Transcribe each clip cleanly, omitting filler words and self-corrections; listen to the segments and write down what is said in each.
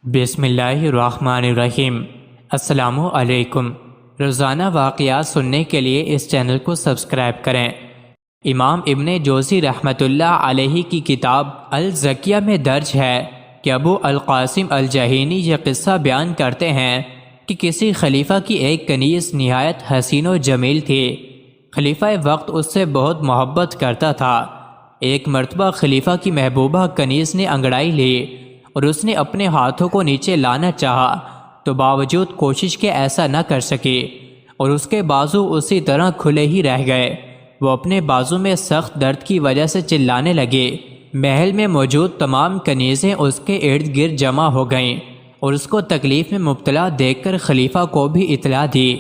بسم اللہ الرحمن الرحیم۔ السلام علیکم۔ روزانہ واقعات سننے کے لیے اس چینل کو سبسکرائب کریں۔ امام ابن جوزی رحمۃ اللہ علیہ کی کتاب الزکیہ میں درج ہے کہ ابو القاسم الجہینی یہ قصہ بیان کرتے ہیں کہ کسی خلیفہ کی ایک کنیز نہایت حسین و جمیل تھی۔ خلیفہ وقت اس سے بہت محبت کرتا تھا۔ ایک مرتبہ خلیفہ کی محبوبہ کنیز نے انگڑائی لی اور اس نے اپنے ہاتھوں کو نیچے لانا چاہا تو باوجود کوشش کے ایسا نہ کر سکی اور اس کے بازو اسی طرح کھلے ہی رہ گئے۔ وہ اپنے بازو میں سخت درد کی وجہ سے چلانے لگے۔ محل میں موجود تمام کنیزیں اس کے ارد گرد جمع ہو گئیں اور اس کو تکلیف میں مبتلا دیکھ کر خلیفہ کو بھی اطلاع دی۔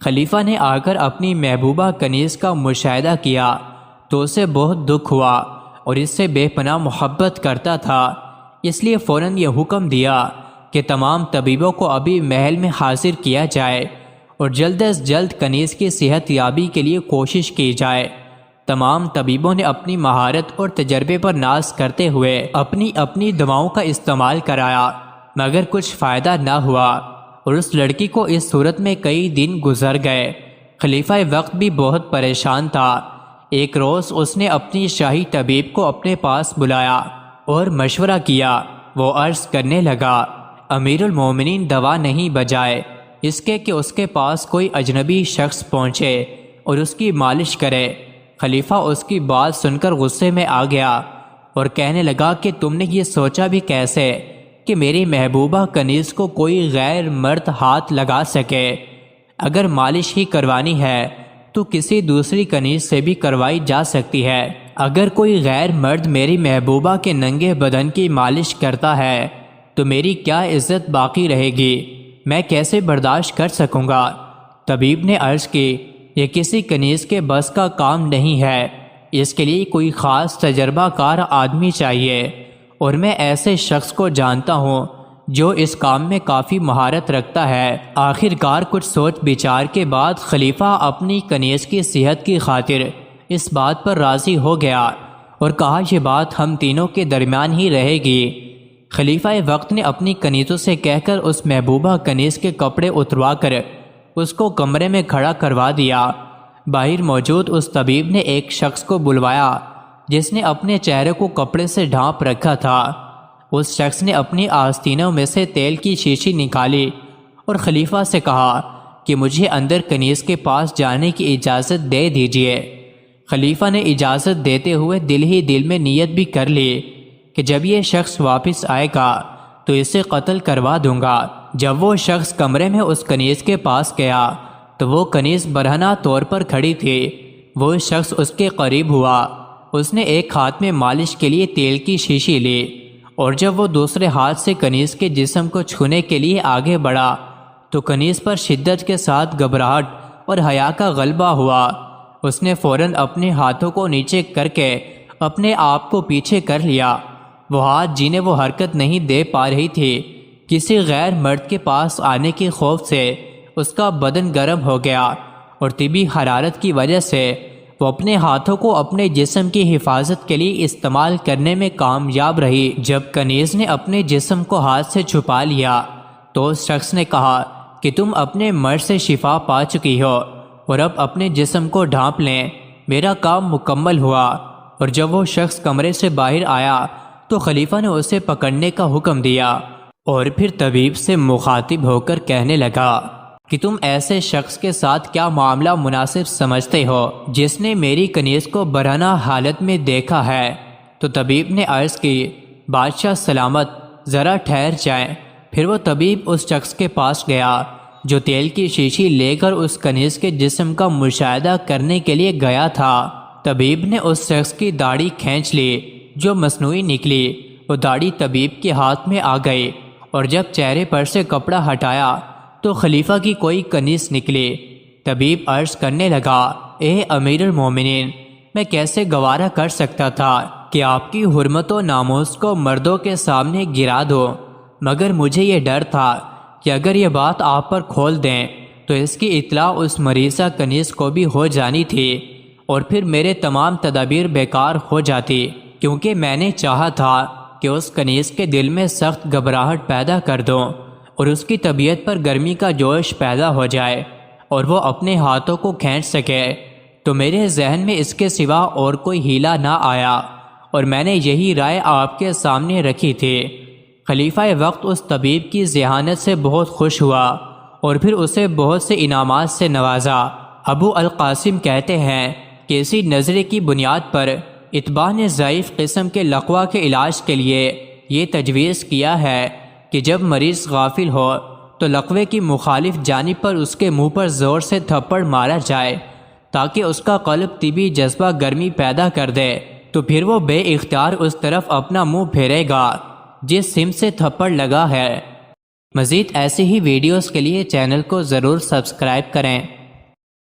خلیفہ نے آ کر اپنی محبوبہ کنیز کا مشاہدہ کیا تو اسے بہت دکھ ہوا اور اس سے بے پناہ محبت کرتا تھا، اس لیے فوراً یہ حکم دیا کہ تمام طبیبوں کو ابھی محل میں حاضر کیا جائے اور جلد از جلد کنیز کی صحت یابی کے لیے کوشش کی جائے۔ تمام طبیبوں نے اپنی مہارت اور تجربے پر ناز کرتے ہوئے اپنی اپنی دواؤں کا استعمال کرایا، مگر کچھ فائدہ نہ ہوا اور اس لڑکی کو اس صورت میں کئی دن گزر گئے۔ خلیفہ وقت بھی بہت پریشان تھا۔ ایک روز اس نے اپنی شاہی طبیب کو اپنے پاس بلایا اور مشورہ کیا۔ وہ عرض کرنے لگا، امیر المومنین دوا نہیں بجائے اس کے کہ اس کے پاس کوئی اجنبی شخص پہنچے اور اس کی مالش کرے۔ خلیفہ اس کی بات سن کر غصے میں آ گیا اور کہنے لگا کہ تم نے یہ سوچا بھی کیسے کہ میری محبوبہ کنیز کو کوئی غیر مرد ہاتھ لگا سکے؟ اگر مالش ہی کروانی ہے تو کسی دوسری کنیز سے بھی کروائی جا سکتی ہے۔ اگر کوئی غیر مرد میری محبوبہ کے ننگے بدن کی مالش کرتا ہے تو میری کیا عزت باقی رہے گی؟ میں کیسے برداشت کر سکوں گا؟ طبیب نے عرض کی، یہ کسی کنیز کے بس کا کام نہیں ہے، اس کے لیے کوئی خاص تجربہ کار آدمی چاہیے، اور میں ایسے شخص کو جانتا ہوں جو اس کام میں کافی مہارت رکھتا ہے۔ آخر کار کچھ سوچ بچار کے بعد خلیفہ اپنی کنیز کی صحت کی خاطر اس بات پر راضی ہو گیا اور کہا یہ بات ہم تینوں کے درمیان ہی رہے گی۔ خلیفہ وقت نے اپنی کنیزوں سے کہہ کر اس محبوبہ کنیز کے کپڑے اتروا کر اس کو کمرے میں کھڑا کروا دیا۔ باہر موجود اس طبیب نے ایک شخص کو بلوایا جس نے اپنے چہرے کو کپڑے سے ڈھانپ رکھا تھا۔ اس شخص نے اپنی آستینوں میں سے تیل کی شیشی نکالی اور خلیفہ سے کہا کہ مجھے اندر کنیز کے پاس جانے کی اجازت دے دیجیے۔ خلیفہ نے اجازت دیتے ہوئے دل ہی دل میں نیت بھی کر لی کہ جب یہ شخص واپس آئے گا تو اسے قتل کروا دوں گا۔ جب وہ شخص کمرے میں اس کنیز کے پاس گیا تو وہ کنیز برہنہ طور پر کھڑی تھی۔ وہ شخص اس کے قریب ہوا، اس نے ایک ہاتھ میں مالش کے لیے تیل کی شیشی لی اور جب وہ دوسرے ہاتھ سے کنیز کے جسم کو چھونے کے لیے آگے بڑھا تو کنیز پر شدت کے ساتھ گھبراہٹ اور حیا کا غلبہ ہوا۔ اس نے فوراً اپنے ہاتھوں کو نیچے کر کے اپنے آپ کو پیچھے کر لیا۔ وہ ہاتھ جنہیں وہ حرکت نہیں دے پا رہی تھی، کسی غیر مرد کے پاس آنے کے خوف سے اس کا بدن گرم ہو گیا اور طبی حرارت کی وجہ سے وہ اپنے ہاتھوں کو اپنے جسم کی حفاظت کے لیے استعمال کرنے میں کامیاب رہی۔ جب کنیز نے اپنے جسم کو ہاتھ سے چھپا لیا تو اس شخص نے کہا کہ تم اپنے مرض سے شفا پا چکی ہو اور اب اپنے جسم کو ڈھانپ لیں، میرا کام مکمل ہوا۔ اور جب وہ شخص کمرے سے باہر آیا تو خلیفہ نے اسے پکڑنے کا حکم دیا اور پھر طبیب سے مخاطب ہو کر کہنے لگا کہ تم ایسے شخص کے ساتھ کیا معاملہ مناسب سمجھتے ہو جس نے میری کنیز کو برہنہ حالت میں دیکھا ہے؟ تو طبیب نے عرض کی، بادشاہ سلامت، ذرا ٹھہر جائیں۔ پھر وہ طبیب اس شخص کے پاس گیا جو تیل کی شیشی لے کر اس کنیز کے جسم کا مشاہدہ کرنے کے لیے گیا تھا۔ طبیب نے اس شخص کی داڑھی کھینچ لی جو مصنوعی نکلی۔ وہ داڑھی طبیب کے ہاتھ میں آ گئی اور جب چہرے پر سے کپڑا ہٹایا تو خلیفہ کی کوئی کنیز نکلی۔ طبیب عرض کرنے لگا، اے امیر المومنین، میں کیسے گوارا کر سکتا تھا کہ آپ کی حرمت و ناموس کو مردوں کے سامنے گرا دو، مگر مجھے یہ ڈر تھا کہ اگر یہ بات آپ پر کھول دیں تو اس کی اطلاع اس مریضہ کنیز کو بھی ہو جانی تھی اور پھر میرے تمام تدابیر بیکار ہو جاتی، کیونکہ میں نے چاہا تھا کہ اس کنیز کے دل میں سخت گھبراہٹ پیدا کر دوں اور اس کی طبیعت پر گرمی کا جوش پیدا ہو جائے اور وہ اپنے ہاتھوں کو کھینچ سکے، تو میرے ذہن میں اس کے سوا اور کوئی ہیلا نہ آیا اور میں نے یہی رائے آپ کے سامنے رکھی تھی۔ خلیفہ وقت اس طبیب کی ذہانت سے بہت خوش ہوا اور پھر اسے بہت سے انعامات سے نوازا۔ ابو القاسم کہتے ہیں کہ اسی نظریے کی بنیاد پر اتباع نے ضعیف قسم کے لقوہ کے علاج کے لیے یہ تجویز کیا ہے کہ جب مریض غافل ہو تو لقوے کی مخالف جانب پر اس کے منہ پر زور سے تھپڑ مارا جائے تاکہ اس کا قلب طبی جذبہ گرمی پیدا کر دے، تو پھر وہ بے اختیار اس طرف اپنا منہ پھیرے گا جس سمت سے تھپڑ لگا ہے۔ مزید ایسی ہی ویڈیوز کے لیے چینل کو ضرور سبسکرائب کریں۔